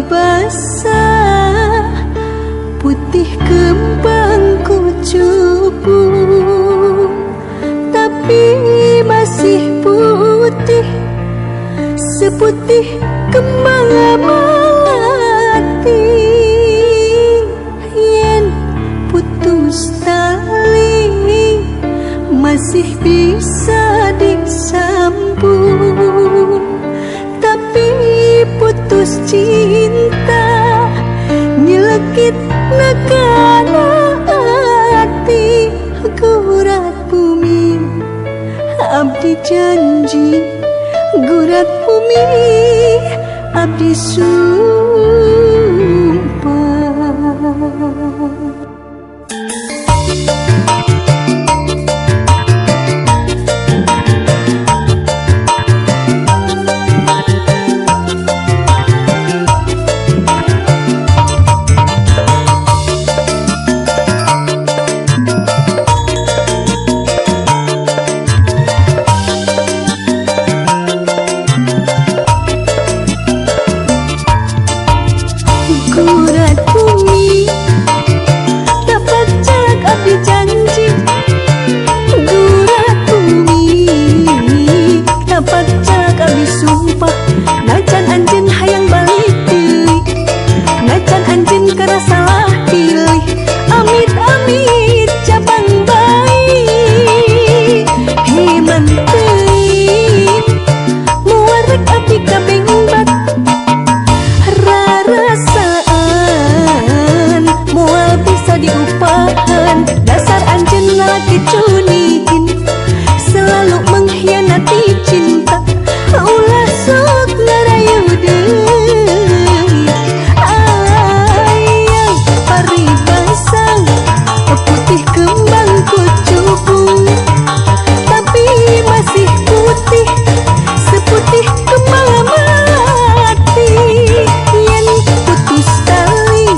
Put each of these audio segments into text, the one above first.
basah, putih kembang kucupu, tapi masih putih seputih kembang melati. Yen putus tali masih bisa disambung, tapi putus cinta nyelekit negara hati. Gurat bumi abdi janji, gurat bumi abdi sumpah. Gurat bumi dapat jak abdi janji, gurat bumi dapat jak abdi sumpah. Najan anjeun hayang balik deui, najan anjeun kana salah pilih, amit-amit cabang baik. Heman teuing moal rek abdi kabengbat, rarasaan moal bisa diupahan. Dasar anjeun lalaki cunihin, selalu mengkhianati cinta. Ulah sok ngarayu deui, ayang paribasang putih kembang kucubung, tapi masih putih seputih kembang melati. Yen putus tali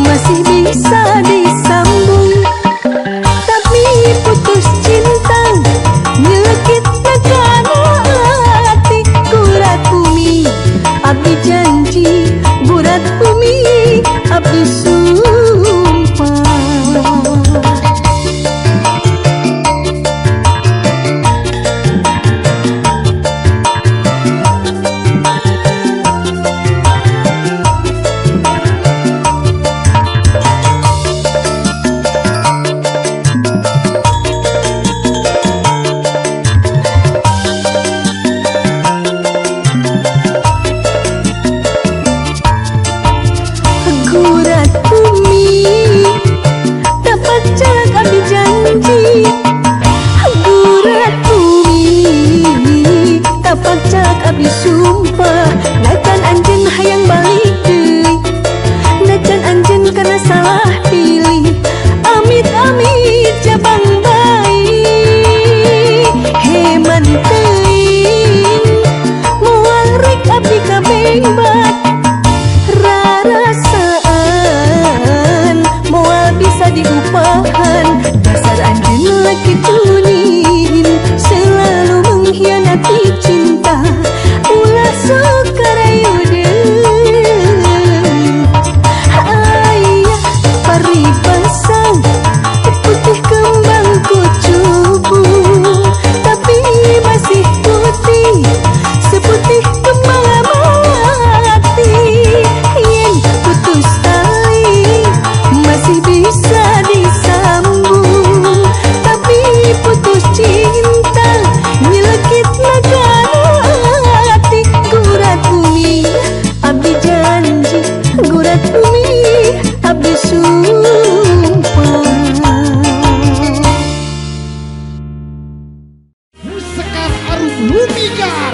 masih bisa disambung, tapi putus cinta nyelekit negara hati. Gurat bumi abdi janji, gurat bumi abdi sumpah. Gurat bumi dapat jak abdi janji, gurat bumi dapat jak abdi sumpah. Najan anjeun hayang balik deui, najan anjeun kana salah pilih, amit-amit cabang baik. Heman teuing moal rek abdi kabengbat, rarasaan moal bisa diupahan. Dasar anjeun laki cunihin, selalu mengkhianati cinta. Ulah sok ngarayu deui, ayah paribasang putih kembang kucubung, tapi masih putih seputih kembang melati. Yen putus tali masih bisa disambung, tapi putus cinta nyelekit negara hati. Gurat bumi abdi janji, gurat bumi abdi sumpah. Sekar Arum Lumigar.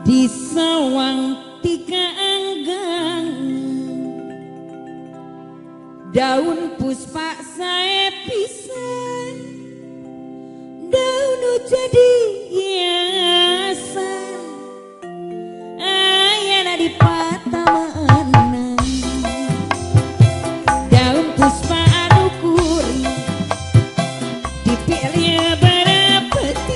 Di sawang tiga anggang, daun puspa sae pisan, daun jadi hiasan, ayana di patamanan. Daun puspa anu kuring dipilih bara peti,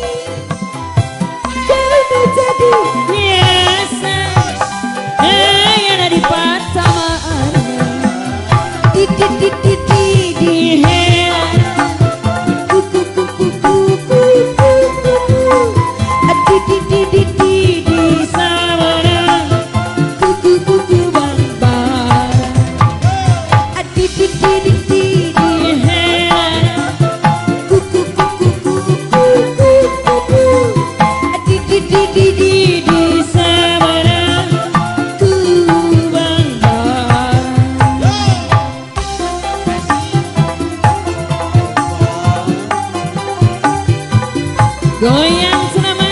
Goyang senama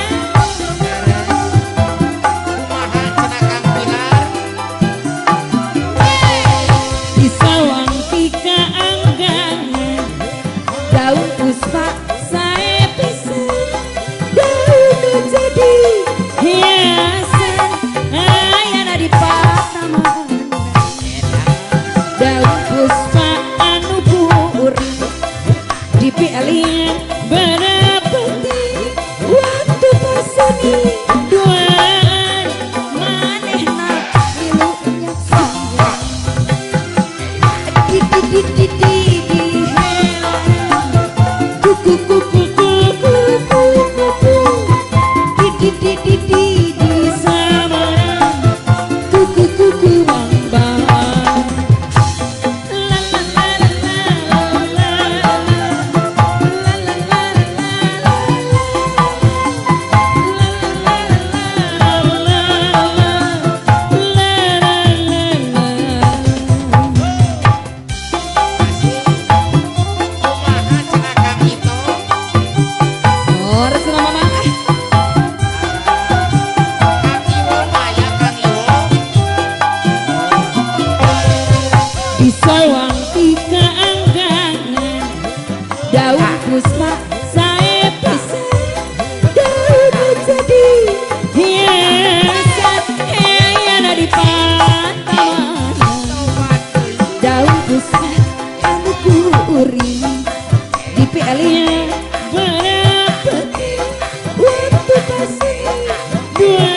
Kumaha cenah Kang Pilar. di sawang tika anggangan daun puspa sae pisan daun jadi hiasan ayana di pataman daun puspa anu puri dipilihan berapeti waktu pasani duaan manehna milunya sayang kuku kuku kuku kuku di samara kuku kuku bang bang la la la la la la la la Kumaha cenah Kang Ito. oh resna mama Kang Iwo maya Kang Iwo. di sawang tika anggangan daun puspa sae pisan daun jadi hiasan ayana di pataman daun puspa anu kuring dipilihan berapeti waktu pasir dua